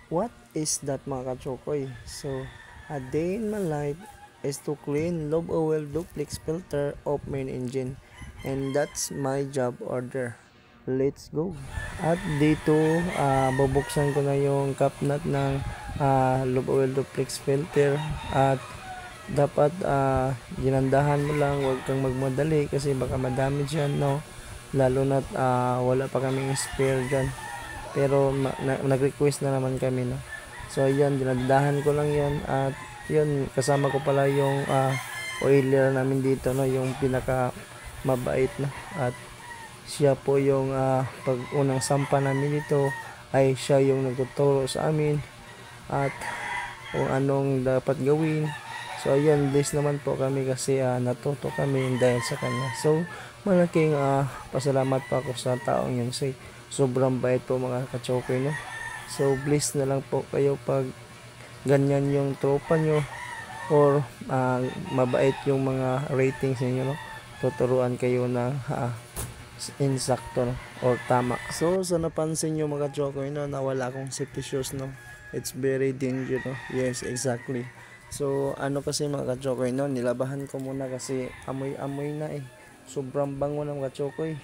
What is that mga kachokoy? So, a day in my life is to clean lobe oil duplex filter of main engine. And that's my job order. Let's go! At dito, bubuksan ko na yung cap nut ng lobe oil duplex filter. At dapat ginandahan mo lang, huwag kang magmadali kasi baka madami dyan, no? Lalo na't wala pa kaming spare dyan. Pero nag-request na naman kami, no? So ayan, dinadahan ko lang yan. At yun, kasama ko pala yung oiler namin dito, no? Yung pinaka mabait, no? At siya po yung pag unang sampa namin dito ay siya yung nagtuturo sa amin at kung anong dapat gawin. So ayan, blessed naman po kami kasi natuto kami dahil sa kanya. So malaking pasalamat pa ako sa taong yun. Say, sobrang bait po mga kachokoy, no? So blessed na lang po kayo pag ganyan yung tropa nyo or mabait yung mga ratings niyo, no? Tuturuan kayo ng insakto, no? Or tama. So sa napansin nyo mga kachokoy, no, na wala akong safety shoes, no? It's very dangerous, no? Yes, exactly. So ano kasi mga kachokoy, no, nilabahan ko muna kasi amoy-amoy na eh. Sobrang bango ng kachokoy.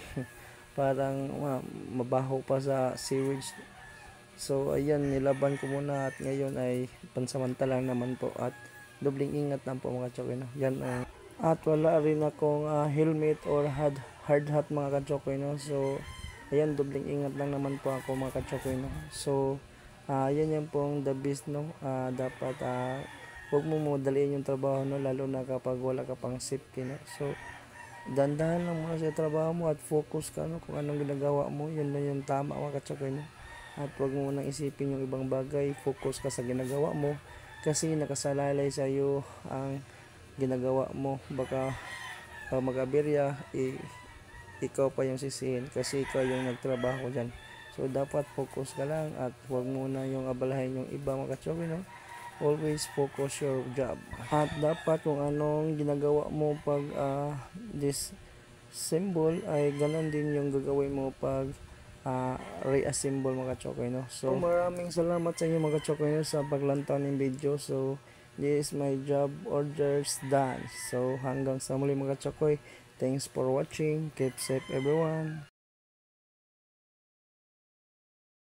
Parang mabaho pa sa sewage. So ayan, nilaban ko muna at ngayon ay pansamantala naman po at dobling ingat lang po mga kachokoy, no? Yan at wala rin akong helmet or hard hat mga kachokoy, no? So ayan, dobling ingat lang naman po ako mga kachokoy, no? So yan yung pong the best, no? Dapat huwag mo madaliin yung trabaho, no? Lalo na kapag wala ka pang safety, no? So dandahan lang muna sa trabaho mo at focus ka, no? Kung anong ginagawa mo, yun na yung tama mga kachokoy, no? At huwag mo nang isipin yung ibang bagay, focus ka sa ginagawa mo kasi nakasalalay sa iyo ang ginagawa mo. Baka mag-aberya, ikaw pa yung sisihin kasi ikaw yung nagtrabaho dyan. So dapat focus ka lang at huwag mo na yung abalahin yung iba mga kachokoy, no? Always focus your job. At dapat kung anong ginagawa mo pag this symbol ay ganon din yung gagawin mo pag reassemble mga kachokoy, no? So maraming salamat sa inyo mga kachokoy, no, sa paglantaw ng video. So this is my job orders done. So hanggang sa muli mga kachokoy, thanks for watching, keep safe everyone.